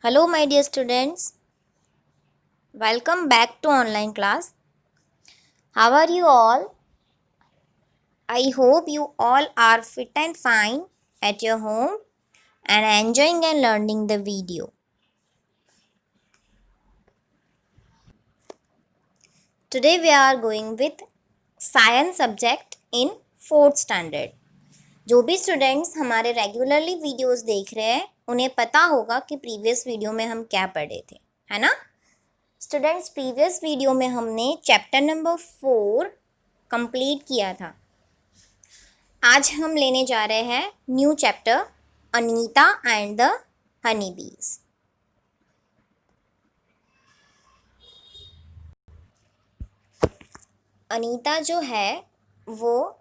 Hello, my dear students. Welcome back to online class. How are you all? I hope you all are fit and fine at your home and enjoying and learning the video. Today we are going with science subject in 4th standard. जो भी students हमारे regularly videos देख रहे हैं उन्हें पता होगा कि प्रीवियस वीडियो में हम क्या पढ़े थे, है ना स्टूडेंट्स। प्रीवियस वीडियो में हमने चैप्टर नंबर 4 कंप्लीट किया था। आज हम लेने जा रहे हैं new chapter Anita and the honey बीज। अनीता जो है वो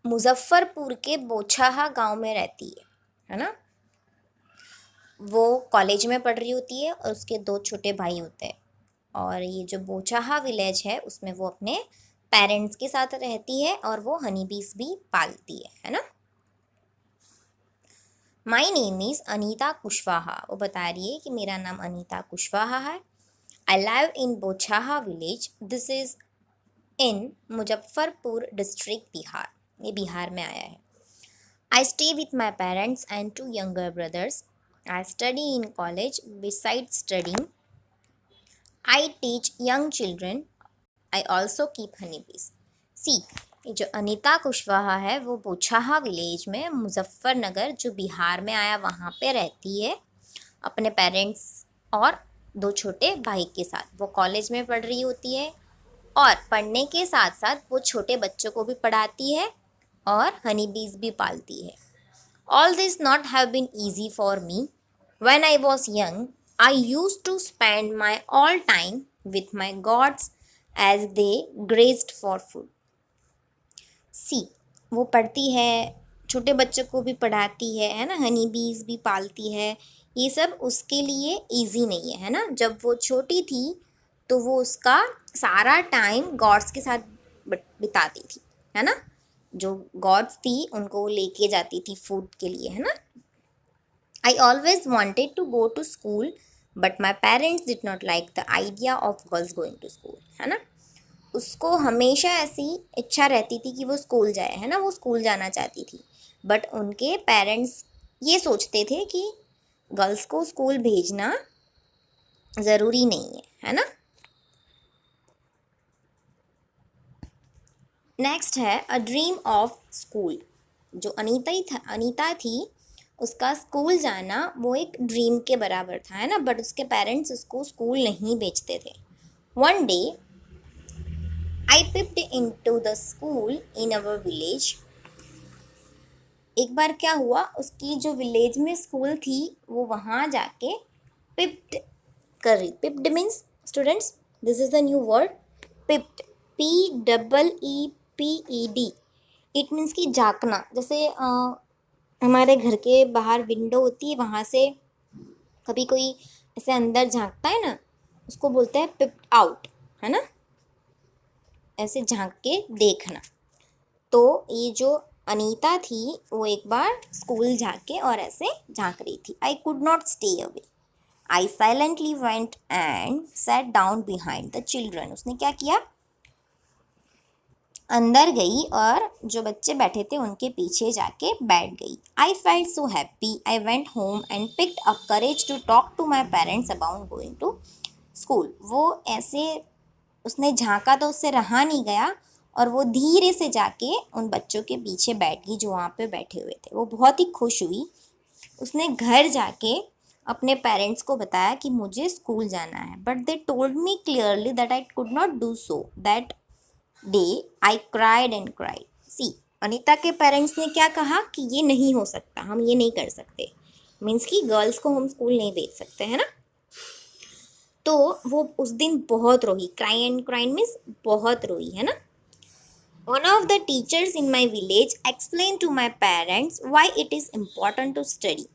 मुजफ्फरपुर के बोछाहा गांव में रहती है ना। वो कॉलेज में पढ़ रही होती है और उसके 2 छोटे भाई होते हैं। और ये जो बोछाहा विलेज है उसमें वो अपने पेरेंट्स के साथ रहती है और वो हनी बीज भी पालती है ना। My name is Anita Kushwaha. वो बता रही है कि मेरा नाम अनीता कुशवाहा है। I live in Bochaha village. This is in Muzaffarpur district Bihar. ये बिहार में आया है। I stay with my parents and 2 younger brothers. I study in college. Beside studying I teach young children. I also keep honey bees. See, ये जो अनीता कुशवाहा है वो बोछाहा village में मुजफ्फरनगर जो बिहार में आया वहाँ पे रहती है अपने पेरेंट्स और 2 छोटे भाई के साथ। वो कॉलेज में पढ़ रही होती है और पढ़ने के साथ साथ वो छोटे बच्चों को भी पढ़ाती है और हनी बीज भी पालती है। All this not have been easy for me. When I was young I used to spend my all time with my goats as they grazed for food. See, वो पढ़ती है, छोटे बच्चों को भी पढ़ाती है ना, हनी बीज भी पालती है। ये सब उसके लिए इजी नहीं है ना। जब वो छोटी थी तो वो उसका सारा टाइम गॉड्स के साथ बिताती थी, है ना। जो गॉड्स थी उनको लेके जाती थी फूड के लिए, है ना। I always wanted to go to school but my parents did not like the idea of girls going to school, है ना। उसको हमेशा ऐसी इच्छा रहती थी कि वो स्कूल जाए, है ना। वो स्कूल जाना चाहती थी बट उनके पेरेंट्स ये सोचते थे कि गर्ल्स को स्कूल भेजना ज़रूरी नहीं है ना। नेक्स्ट है अ ड्रीम ऑफ स्कूल। जो अनीता थी उसका स्कूल जाना वो एक ड्रीम के बराबर था, है ना। बट उसके पेरेंट्स उसको स्कूल नहीं भेजते थे। One day I peeped into the school in our village. एक बार क्या हुआ, उसकी जो विलेज में स्कूल थी वो वहाँ जाके पिप्ड कर रही। Peeped means students, this is the new word peeped, PEEPED। It means कि झाँकना। जैसे हमारे घर के बाहर विंडो होती है, वहाँ से कभी कोई ऐसे अंदर झाँकता है ना, उसको बोलते हैं पिप्ड आउट, है ना। ऐसे झाँक के देखना। तो ये जो अनीता थी वो एक बार स्कूल जाके और ऐसे झाँक रही थी। आई could not stay away. I silently went and sat down behind the children. उसने क्या किया, अंदर गई और जो बच्चे बैठे थे उनके पीछे जाके बैठ गई। I felt so happy. I went home and picked up courage to talk to my parents about going to school. वो ऐसे उसने झाँका तो उससे रहा नहीं गया और वो धीरे से जाके उन बच्चों के पीछे बैठ गई जो वहाँ पे बैठे हुए थे। वो बहुत ही खुश हुई। उसने घर जाके अपने पेरेंट्स को बताया कि मुझे स्कूल जाना है, but they told me clearly that I could not do so. That day I cried and cried. See, Anita के पेरेंट्स ने क्या कहा कि ये नहीं हो सकता, हम ये नहीं कर सकते। मीन्स कि गर्ल्स को हम स्कूल नहीं भेज सकते, है ना। तो वो उस दिन बहुत रोई। क्राई एंड क्राइड मीन्स बहुत रोई, है ना। One of the teachers in my village explained to my parents why it is important to study.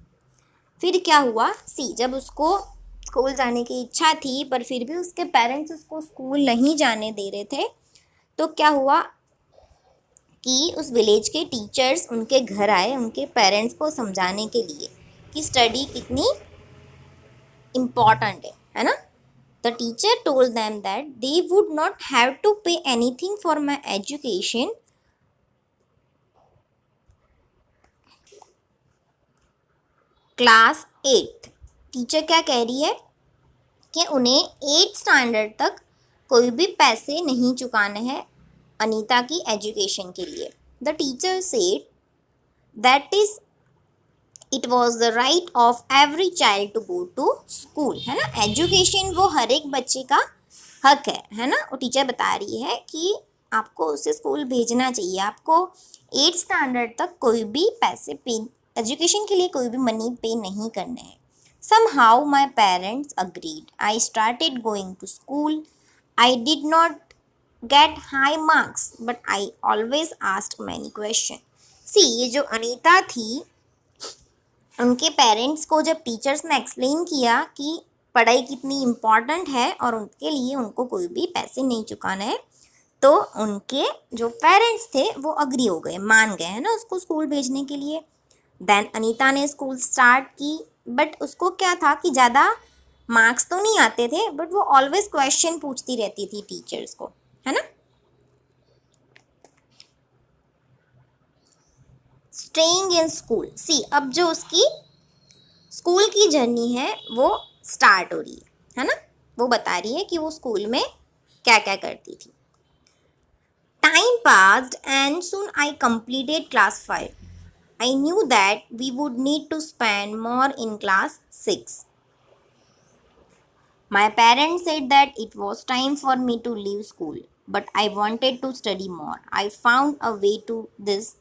फिर क्या हुआ, सी, जब उसको स्कूल जाने की इच्छा थी पर फिर भी उसके पेरेंट्स उसको स्कूल नहीं जाने दे रहे थे, तो क्या हुआ कि उस विलेज के टीचर्स उनके घर आए उनके पेरेंट्स को समझाने के लिए कि स्टडी कितनी इम्पॉर्टेंट है ना. The teacher told them that they would not have to pay anything for my education. Class 8. Teacher क्या कह रही है कि उन्हें 8th स्टैंडर्ड तक कोई भी पैसे नहीं चुकाने हैं अनीता की एजुकेशन के लिए. The teacher said that is it was the right of every child to go to school, है ना. एजुकेशन वो हर एक बच्चे का हक है ना. वो टीचर बता रही है कि आपको उसे स्कूल भेजना चाहिए. आपको 8th स्टैंडर्ड तक कोई भी पैसे पे एजुकेशन के लिए कोई भी मनी पे नहीं करने हैं. Somehow my parents agreed. I started going to school. I did not get high marks, but I always asked many questions. See, ये जो अनीता थी, उनके पेरेंट्स को जब टीचर्स ने एक्सप्लेन किया कि पढ़ाई कितनी इम्पॉर्टेंट है और उनके लिए उनको कोई भी पैसे नहीं चुकाना है, तो उनके जो पेरेंट्स थे वो अग्री हो गए, मान गए, है ना, उसको स्कूल भेजने के लिए. देन अनीता ने स्कूल स्टार्ट की. बट उसको क्या था कि ज़्यादा मार्क्स तो नहीं आते थे, बट वो ऑलवेज क्वेश्चन पूछती रहती थी टीचर्स को, है ना. Staying in school. सी, अब जो उसकी स्कूल की जर्नी है वो स्टार्ट हो रही है ना. वो बता रही है कि वो स्कूल में क्या क्या करती थी. Time passed and soon I completed class 5. I knew that we would need to spend more in class 6. My parents said that it was time for me to leave school, but I wanted to study more. I found a way to this.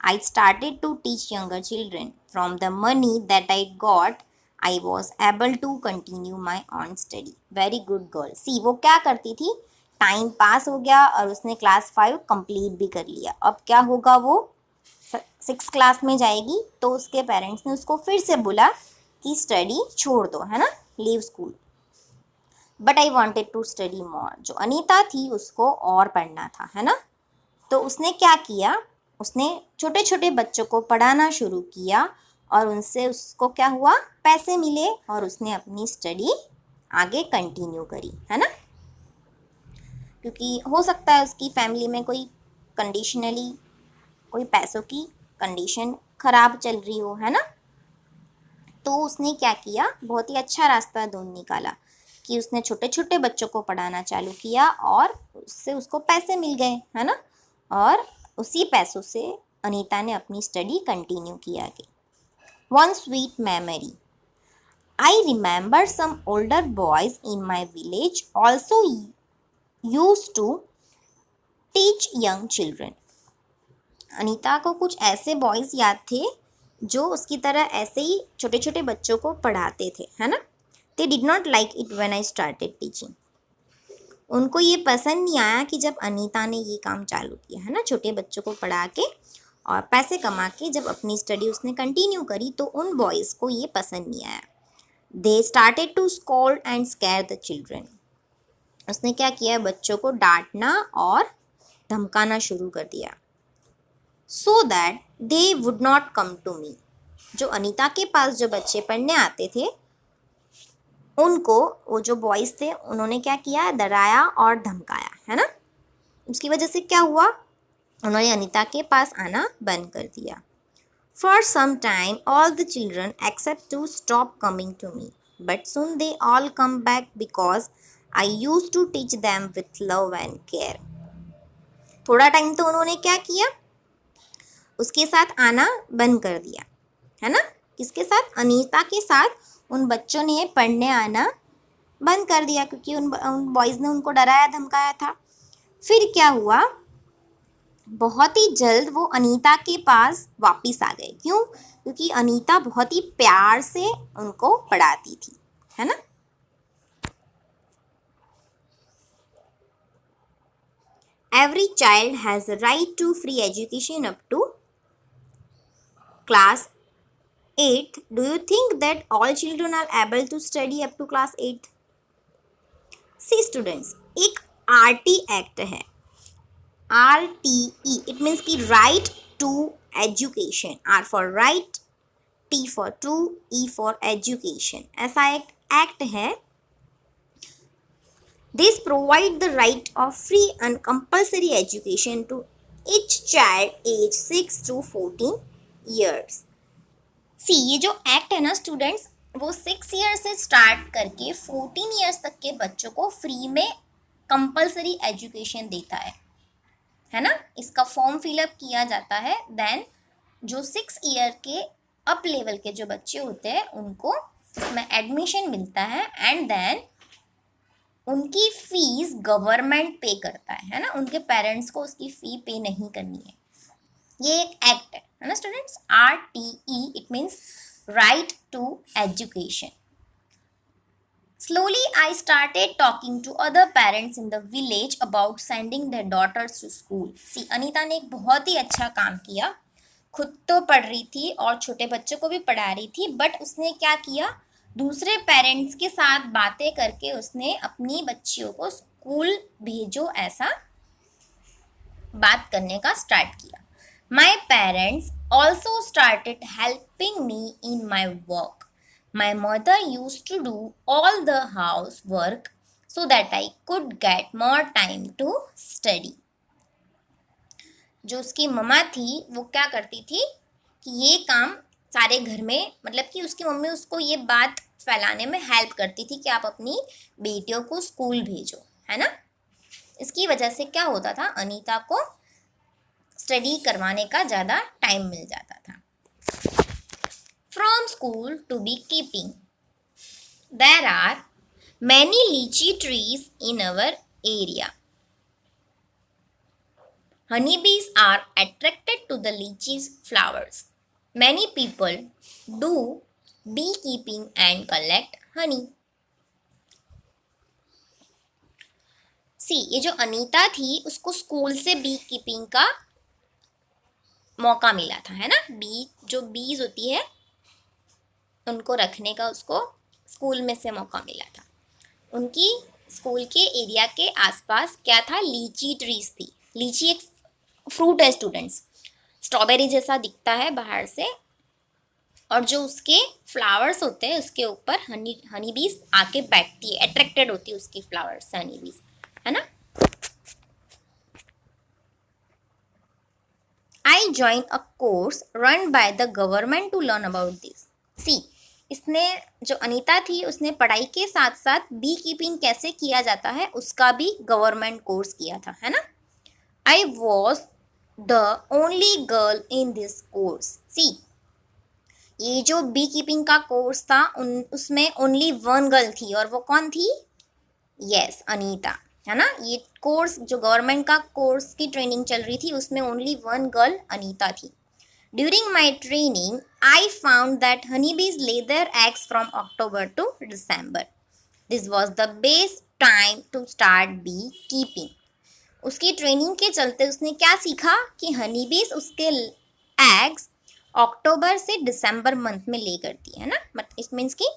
I started to teach younger children. From the money that I got, I was able to continue my own study. Very good girl. See, वो क्या करती थी, time pass हो गया और उसने class 5 complete भी कर लिया. अब क्या होगा, वो 6th क्लास में जाएगी तो उसके पेरेंट्स ने उसको फिर से बोला कि स्टडी छोड़ दो, है ना, leave school. But I wanted to study more. जो अनीता थी उसको और पढ़ना था, है ना. तो उसने क्या किया, उसने छोटे छोटे बच्चों को पढ़ाना शुरू किया और उनसे उसको क्या हुआ, पैसे मिले और उसने अपनी स्टडी आगे कंटिन्यू करी, है ना. क्योंकि हो सकता है उसकी फैमिली में कोई कंडीशनली कोई पैसों की कंडीशन ख़राब चल रही हो, है ना. तो उसने क्या किया, बहुत ही अच्छा रास्ता ढूंढ निकाला कि उसने छोटे छोटे बच्चों को पढ़ाना चालू किया और उससे उसको पैसे मिल गए, है ना. और उसी पैसों से अनीता ने अपनी स्टडी कंटिन्यू किया. One sweet memory. I remember some older boys in my village also used to teach young children. Anita को कुछ ऐसे बॉयज़ याद थे जो उसकी तरह ऐसे ही छोटे छोटे बच्चों को पढ़ाते थे, है ना. They did not like it when I started teaching. उनको ये पसंद नहीं आया कि जब अनीता ने ये काम चालू किया, है ना, छोटे बच्चों को पढ़ा के और पैसे कमा के जब अपनी स्टडी उसने कंटिन्यू करी, तो उन बॉयज़ को ये पसंद नहीं आया. They started to scold and scare the children. उसने क्या किया, बच्चों को डांटना और धमकाना शुरू कर दिया. So that they would not come to me. जो अनीता के पास जो बच्चे पढ़ने आते थे उनको वो जो बॉयज़ थे उन्होंने क्या किया, डराया और धमकाया, है ना. उसकी वजह से क्या हुआ, उन्होंने अनीता के पास आना बंद कर दिया. For some time all the children except two stopped coming to me, but soon they all come back because I used to teach them with love and care. थोड़ा टाइम तो उन्होंने क्या किया, उसके साथ आना बंद कर दिया, है ना. किसके साथ, अनीता के साथ उन बच्चों ने पढ़ने आना बंद कर दिया क्योंकि उन बॉयज़ ने उनको डराया धमकाया था. फिर क्या हुआ, बहुत ही जल्द वो अनीता के पास वापस आ गए. क्यों, क्योंकि अनीता बहुत ही प्यार से उनको पढ़ाती थी, है ना. Every child has a right to free education up to class 8th. Do you think that all children are able to study up to class 8th? See students, एक RT एक्ट है, RTE. इट मीन्स की right to education. R for right, T for true, E for education. ऐसा act act है, this provide the right of free and compulsory education to each child age 6 to 14 years. See, ये जो act है ना students, वो 6 year से start करके 14 years तक के बच्चों को फ्री में कंपल्सरी एजुकेशन देता है ना। इसका फॉर्म फिलअप किया जाता है, देन जो 6 ईयर के अप लेवल के जो बच्चे होते हैं उनको इसमें एडमिशन मिलता है, एंड देन उनकी फीस गवर्नमेंट पे करता है ना, उनके पेरेंट्स को उसकी फी पे नहीं करनी है। ये एक एक्ट है ना students, RTE, it means right to education. Slowly, I started talking to other parents in the village about sending their daughters to school. See, Anita ने एक बहुत ही अच्छा काम किया, खुद तो पढ़ रही थी और छोटे बच्चों को भी पढ़ा रही थी, बट उसने क्या किया, दूसरे पेरेंट्स के साथ बातें करके उसने अपनी बच्चियों को स्कूल भेजो ऐसा बात करने का स्टार्ट किया। My parents also started helping me in my work. My mother used to do all the housework so that I could get more time to study. जो उसकी मम्मा थी वो क्या करती थी कि ये काम सारे घर में, मतलब कि उसकी मम्मी उसको ये बात फैलाने में हेल्प करती थी कि आप अपनी बेटियों को स्कूल भेजो, है ना। इसकी वजह से क्या होता था, अनीता को स्टडी करवाने का ज़्यादा टाइम मिल जाता था। From school to beekeeping. There are many lychee trees in our area. Honeybees are attracted to the lychee flowers. Many people do beekeeping and collect honey. See, ये जो अनीता थी उसको स्कूल से बी कीपिंग का मौका मिला था, है ना। जो बीज होती है उनको रखने का उसको स्कूल में से मौका मिला था। उनकी स्कूल के एरिया के आसपास क्या था, लीची ट्रीज थी। लीची एक फ्रूट है स्टूडेंट्स, स्ट्रॉबेरी जैसा दिखता है बाहर से, और जो उसके फ्लावर्स होते हैं उसके ऊपर हनी बीज आके बैठती है, अट्रैक्टेड होती है उसके फ्लावर्स से हनी बीज, है ना। I joined a course run by the government to learn about this. See, इसने जो अनीता थी उसने पढ़ाई के साथ साथ बी कीपिंग कैसे किया जाता है उसका भी गवर्नमेंट कोर्स किया था, है ना। I was the only girl in this course. See, ये जो बी कीपिंग का कोर्स था उसमें ओनली वन गर्ल थी, और वो कौन थी, यस, अनीता, है ना। ये कोर्स जो गवर्नमेंट का कोर्स की ट्रेनिंग चल रही थी उसमें ओनली वन गर्ल अनीता थी। During my training, I found that honeybees lay their eggs from October to December. This was the best time to start beekeeping. उसकी ट्रेनिंग के चलते उसने क्या सीखा कि हनीबीज उसके एग्स अक्टूबर से दिसंबर मंथ में ले करती है ना। बट इट मीन्स कि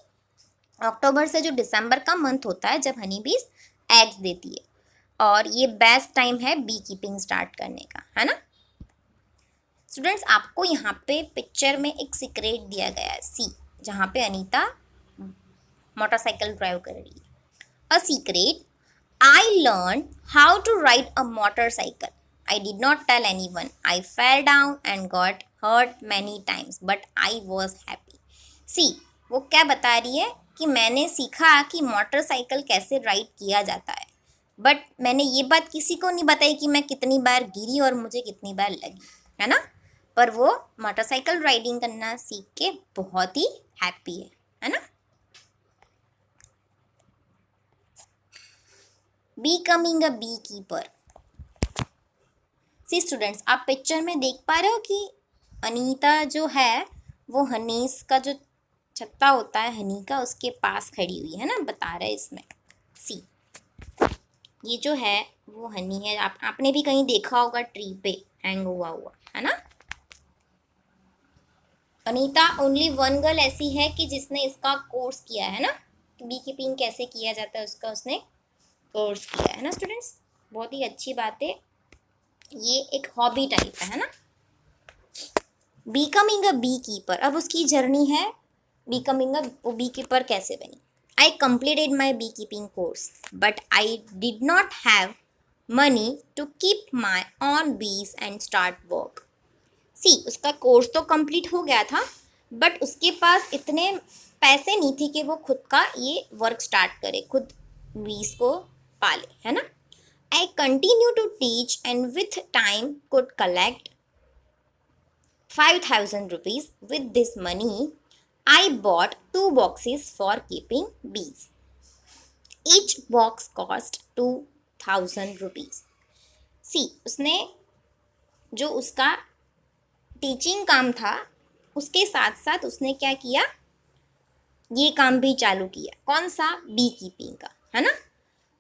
अक्टूबर से जो दिसंबर का मंथ होता है जब हनीबीज एग्स देती है, और ये बेस्ट टाइम है बी कीपिंग स्टार्ट करने का, है ना। स्टूडेंट्स, आपको यहाँ पे पिक्चर में एक सीक्रेट दिया गया है, सी, जहाँ पे अनीता मोटरसाइकिल ड्राइव कर रही है। A secret, I learn how to ride a motorcycle. I did not tell anyone. I fell down and got hurt many times, but I was happy. See, वो क्या बता रही है कि मैंने सीखा कि मोटरसाइकिल कैसे राइड किया जाता है, बट मैंने ये बात किसी को नहीं बताई कि मैं कितनी बार गिरी और मुझे कितनी बार लगी, है ना। पर वो मोटरसाइकिल राइडिंग करना सीख के बहुत ही हैप्पी है ना। Becoming a beekeeper. See students, आप पिक्चर में देख पा रहे हो कि अनीता जो है वो हनीस का जो छत्ता होता है हनी का उसके पास खड़ी हुई है ना, बता रहे इसमें। सी, ये जो है वो हनी है, आपने भी कहीं देखा होगा ट्री पे हैंग हुआ है ना। अनीता ओनली वन गर्ल ऐसी है कि जिसने इसका कोर्स किया है ना, बी कीपिंग कैसे किया जाता है उसका उसने कोर्स किया है ना स्टूडेंट्स। बहुत ही अच्छी बात है, ये एक हॉबी टाइप है ना। बिकमिंग अ बी कीपर, अब उसकी जर्नी है बिकमिंग अ बी कीपर कैसे बनी। I completed my beekeeping course, but I did not have money to keep my own bees and start work. सी उसका कोर्स तो complete हो गया था, बट उसके पास इतने पैसे नहीं थे कि वो खुद का ये वर्क स्टार्ट करे, खुद बीस को पाले, है ना. I continue to teach and with time could collect 5,000 rupees. With this money, I bought 2 boxes for keeping bees. Each box cost 2,000 rupees. सी उसने जो उसका टीचिंग काम था उसके साथ साथ उसने क्या किया, ये काम भी चालू किया. कौन सा? बी कीपिंग का, है ना.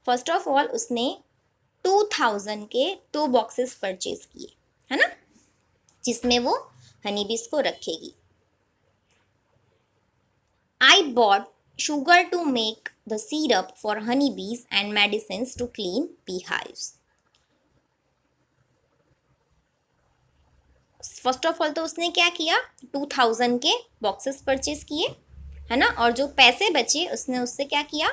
फर्स्ट ऑफ ऑल उसने 2,000 के 2 boxes परचेज किए, है ना, जिसमें वो हनी बीज को रखेगी. I bought sugar to make the syrup for honeybees and medicines to clean beehives. First of all तो उसने क्या किया, 2,000 के बॉक्सेस परचेज किए, है ना, और जो पैसे बचे उसने उससे क्या किया,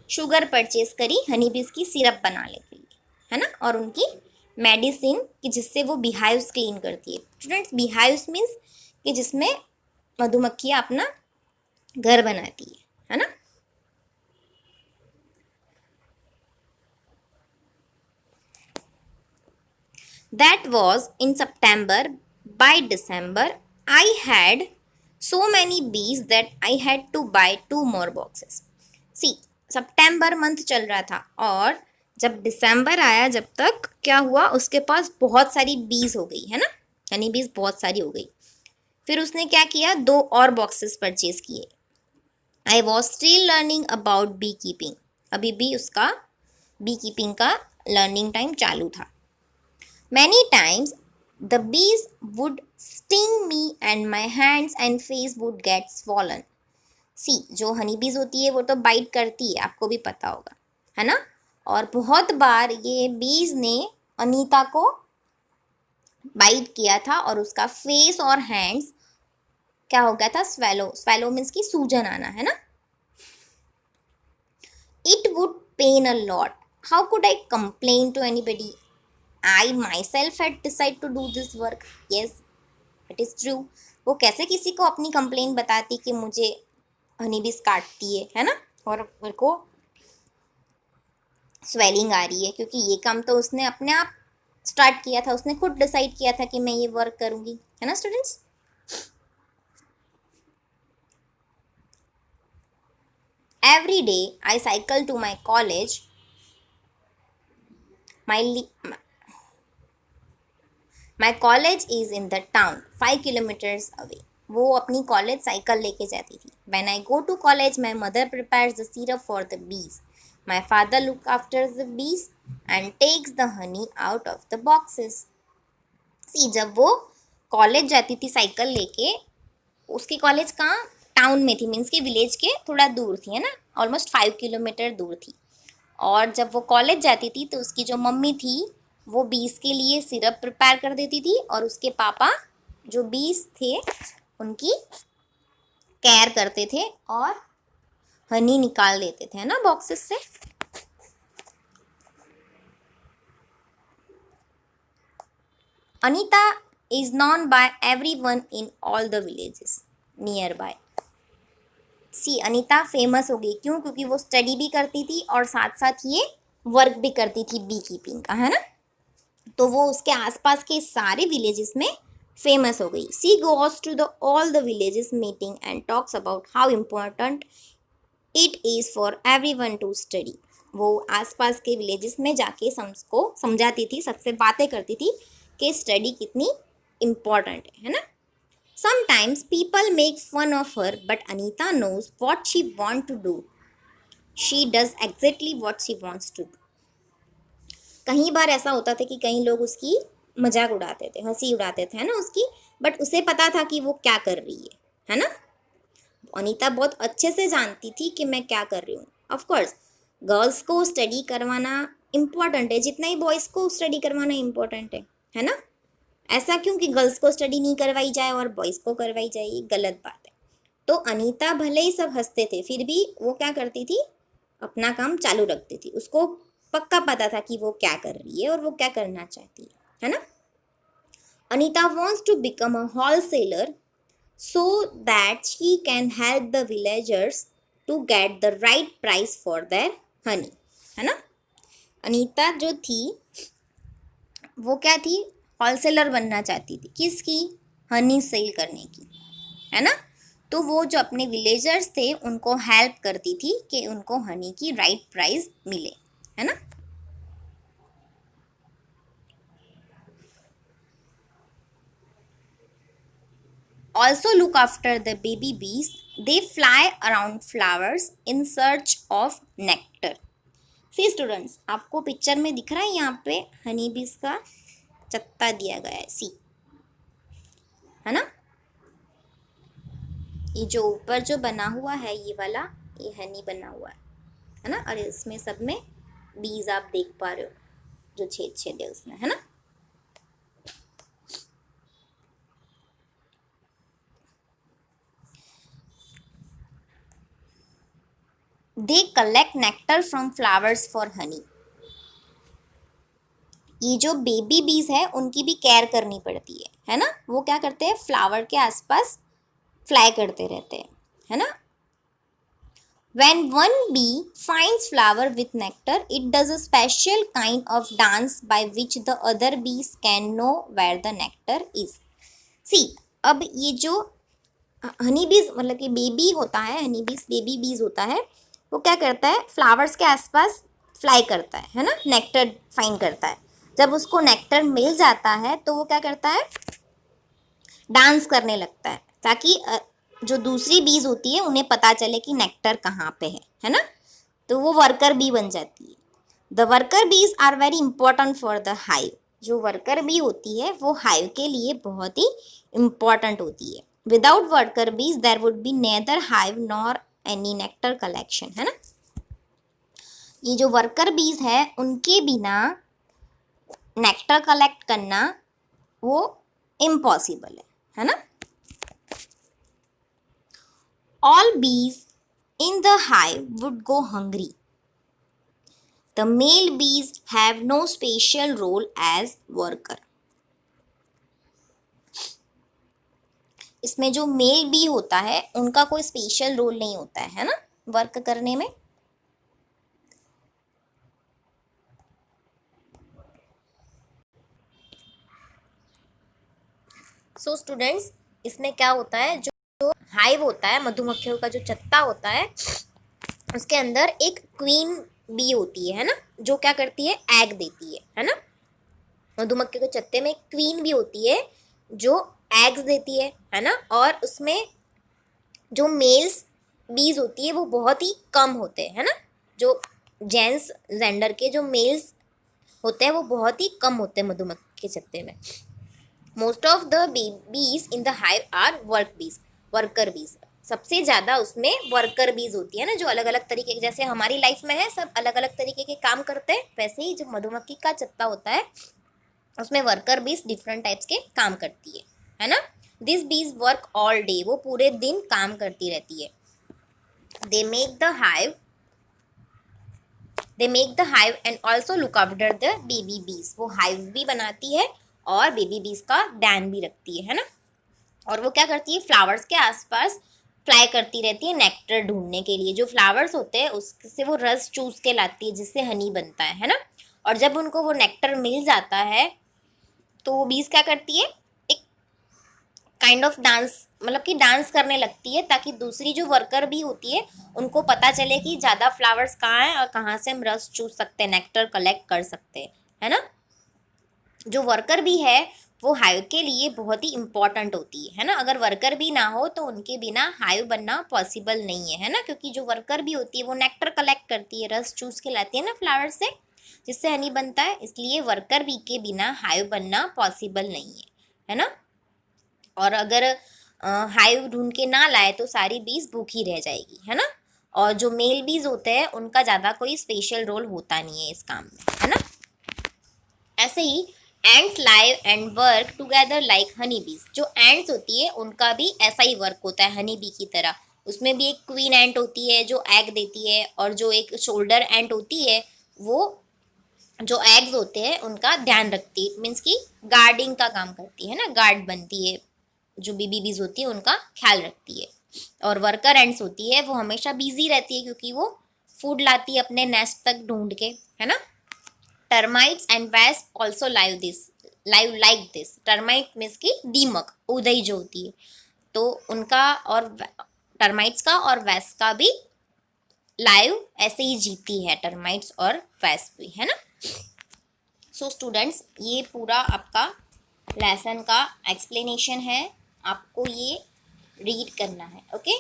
शुगर परचेज करी हनीबीज की सिरप बनाने के लिए, है ना, और उनकी मेडिसिन कि जिससे वो बीहाइव्स क्लीन करती है. स्टूडेंट्स, बीहाइव्स मीन्स कि जिसमें मधुमक्खियाँ अपना घर बनाती है ना. That was in September. By December, I had so many bees that I had to buy 2 more boxes. See, September month चल रहा था और जब दिसंबर आया, जब तक क्या हुआ, उसके पास बहुत सारी बीज हो गई, है ना, हनी बीज बहुत सारी हो गई. फिर उसने क्या किया, 2 और बॉक्सेस परचेज किए. I was still learning about beekeeping. अभी भी उसका बी कीपिंग का लर्निंग टाइम चालू था. Many times the bees would sting me and my hands and face would get swollen. See, जो हनी बीज होती है वो तो बाइट करती है, आपको भी पता होगा, है ना. और बहुत बार ये बीज ने अनीता को बाइट किया था और उसका फेस और हैंड्स क्या हो गया था, स्वेलो. स्वेलो मीन्स की सूजन आना, है ना. It would pain a lot. How could I complain to anybody? I myself had decided to do this work. Yes, it is true. वो कैसे किसी को अपनी कंप्लेन बताती कि मुझे हनी बीज काटती है ना, और मेरे को स्वेलिंग आ रही है, क्योंकि ये काम तो उसने अपने आप स्टार्ट किया था, उसने खुद डिसाइड किया था कि मैं ये वर्क करूँगी, है ना students. Every day I cycle to my college. My college is in the town 5 kilometers away. वो अपनी कॉलेज साइकिल लेके जाती थी. When I go to college, my mother prepares the syrup for the bees. My father looks after the bees and takes the honey out of the boxes. See, जब वो college जाती थी cycle लेके, उसकी college कहाँ, town में थी, means कि विलेज के थोड़ा दूर थी, है ना, ऑलमोस्ट 5 किलोमीटर दूर थी. और जब वो कॉलेज जाती थी तो उसकी जो मम्मी थी वो बीस के लिए सिरप प्रिपेयर कर देती थी, और उसके पापा जो बीस थे उनकी केयर करते थे और हनी निकाल देते थे, है ना, बॉक्सेस से. Anita is known by everyone in all the villages nearby. See, Anita famous हो गई, क्यों, क्योंकि वो स्टडी भी करती थी और साथ साथ ये वर्क भी करती थी बी कीपिंग का, है ना. तो वो उसके आसपास के सारे विलेजेस में फेमस हो गई. She goes to the all the villages meeting and talks about how important it is for everyone to study. वो आसपास के विलेजेस में जाके सबको समझाती थी, सबसे बातें करती थी कि स्टडी कितनी इम्पॉर्टेंट है ना. Sometimes people make fun of her, but Anita knows what she wants to do. She does exactly what she wants to do. कई बार ऐसा होता था कि कई लोग उसकी मजाक उड़ाते थे, हंसी उड़ाते थे, है ना, उसकी, बट उसे पता था कि वो क्या कर रही है ना. अनीता बहुत अच्छे से जानती थी कि मैं क्या कर रही हूँ. ऑफकोर्स गर्ल्स को स्टडी करवाना इम्पॉर्टेंट है जितना ही बॉयज़ को स्टडी करवाना इम्पॉर्टेंट है ना. ऐसा क्यों कि गर्ल्स को स्टडी नहीं करवाई जाए और बॉयज़ को करवाई जाए, ये गलत बात है. तो अनीता भले ही सब हंसते थे फिर भी वो क्या करती थी, अपना काम चालू रखती थी। उसको पक्का पता था कि वो क्या कर रही है और वो क्या करना चाहती है ना। Anita wants to become a wholesaler so that she can help the villagers to get the right price for their honey, है ना। अनीता जो थी वो क्या थी, होलसेलर बनना चाहती थी, किसकी, हनी सेल करने की, है ना। तो वो जो अपने विलेजर्स थे उनको हेल्प करती थी कि उनको हनी की राइट प्राइस मिले, है ना। Also look after the baby bees. They fly around flowers in search of nectar. See students, आपको पिक्चर में दिख रहा है यहाँ पे हनी बीज का चत्ता दिया गया है, सी, है ना। ये जो ऊपर जो बना हुआ है ये वाला, ये हनी बना हुआ है ना। और इसमें सब में बीज आप देख पा रहे हो जो छेद छेद है उसमें, है ना। They collect nectar from flowers for Honey. ये जो बेबी बीज है उनकी भी केयर करनी पड़ती है ना। वो क्या करते हैं, फ्लावर के आसपास फ्लाई करते रहते हैं, है ना। When one bee finds flower with nectar, it does a special kind of dance by which the other bees can know where the nectar is. See, अब ये जो हनी बीज मतलब कि बेबी होता है, हनी बीज बेबी बीज होता है, वो क्या करता है, फ्लावर्स के आसपास फ्लाई करता है ना, नेक्टर फाइंड करता है। जब उसको नेक्टर मिल जाता है तो वो क्या करता है, डांस करने लगता है, ताकि जो दूसरी बीज होती है उन्हें पता चले कि नेक्टर कहाँ पे है ना। तो वो वर्कर बी बन जाती है। The worker bees are very important for the hive. जो वर्कर बी होती है वो हाइव के लिए बहुत ही इम्पॉर्टेंट होती है। Without worker bees there would be neither hive nor any nectar collection, है ना। ये जो वर्कर बीज है उनके बिना नेक्टर कलेक्ट करना वो इम्पॉसिबल है ना। All bees in the hive would go hungry. The male bees have no special role as worker. इसमें जो मेल बी होता है उनका कोई स्पेशल रोल नहीं होता है ना, वर्क करने में। सो स्टूडेंट्स, इसमें क्या होता है, जो हाइव होता है, मधुमक्खियों का जो चत्ता होता है, उसके अंदर एक क्वीन बी होती है ना, जो क्या करती है, एग देती है ना। मधुमक्खी के चत्ते में एक क्वीन बी होती है जो एग्स देती है ना। और उसमें जो मेल्स बीज होती है वो बहुत ही कम होते हैं, है ना। जो जेंट्स जेंडर के जो मेल्स होते हैं वो बहुत ही कम होते हैं मधुमक्खी के चत्ते में। Most of the bees in the hive are worker bees. सबसे ज़्यादा उसमें वर्कर बीज होती है ना, जो अलग अलग तरीके के, जैसे हमारी लाइफ में है सब अलग अलग तरीके के काम करते हैं, वैसे ही जो मधुमक्खी का चत्ता होता है उसमें वर्कर बीज डिफरेंट टाइप्स के काम करती है ना। This be's verb all day, वो पूरे दिन काम करती रहती है। They make the hive and also look after the baby बीज। वो हाइव भी बनाती है और बेबी बीज का ध्यान भी रखती है ना। और वो क्या करती है, फ्लावर्स के आसपास फ्लाई करती रहती है नेक्टर ढूंढने के लिए। जो फ्लावर्स होते हैं उससे वो रस चूस के लाती है जिससे हनी बनता है ना। और जब उनको वो नेक्टर मिल जाता है तो वो बीज क्या करती है, एक काइंड ऑफ डांस, मतलब कि डांस करने लगती है, ताकि दूसरी जो वर्कर भी होती है उनको पता चले कि ज़्यादा फ्लावर्स कहाँ हैं और कहाँ से हम रस चूस सकते हैं, नेक्टर कलेक्ट कर सकते हैं, है ना। जो वर्कर भी है वो हाइव के लिए बहुत ही इम्पॉर्टेंट होती है ना। अगर वर्कर भी ना हो तो उनके बिना हाइव बनना पॉसिबल नहीं है ना, क्योंकि जो वर्कर भी होती है वो नेक्टर कलेक्ट करती है, रस चूस के लाती है ना फ्लावर से, जिससे हनी बनता है। इसलिए वर्कर बी के बिना हाइव बनना पॉसिबल नहीं है ना। और अगर हाइव ढूंढ के ना लाए तो सारी बीज भूखी रह जाएगी, है ना। और जो मेल बीज होते हैं उनका ज़्यादा कोई स्पेशल रोल होता नहीं है इस काम में, है ना। ऐसे ही ants live and work together like honey bees. जो एंड्स होती है उनका भी ऐसा ही वर्क होता है हनी बी की तरह। उसमें भी एक क्वीन एंट होती है जो एग देती है, और जो एक शोल्डर एंट होती है वो जो एग्स होते हैं उनका ध्यान रखती है, मीन्स की गार्डिंग का काम करती है ना, गार्ड बनती है, जो बेबी बीज होती है उनका ख्याल रखती है। और वर्कर एंड्स होती है वो हमेशा बिजी रहती है क्योंकि वो फूड लाती है अपने नेस्ट तक ढूंढ के, है ना। Termites and wasp also live like this. Termite means की दीमक, उदय जो होती है, तो उनका और टर्माइट्स का और वेस्प का भी लाइव ऐसे ही जीती है, टर्माइट्स और वेस्प भी, है ना। सो स्टूडेंट्स, ये पूरा आपका लेसन का एक्सप्लेनेशन है, आपको ये रीड करना है, ओके।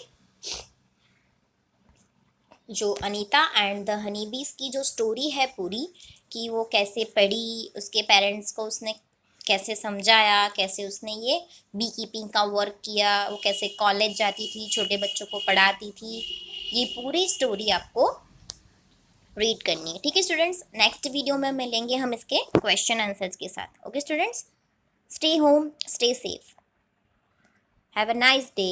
जो अनीता एंड द हनी बीज की जो स्टोरी है पूरी, कि वो कैसे पढ़ी, उसके पेरेंट्स को उसने कैसे समझाया, कैसे उसने ये बी कीपिंग का वर्क किया, वो कैसे कॉलेज जाती थी, छोटे बच्चों को पढ़ाती थी, ये पूरी स्टोरी आपको रीड करनी है, ठीक है स्टूडेंट्स। नेक्स्ट वीडियो में मिलेंगे हम इसके क्वेश्चन आंसर्स के साथ, okay students. Stay home, stay safe, have a nice day.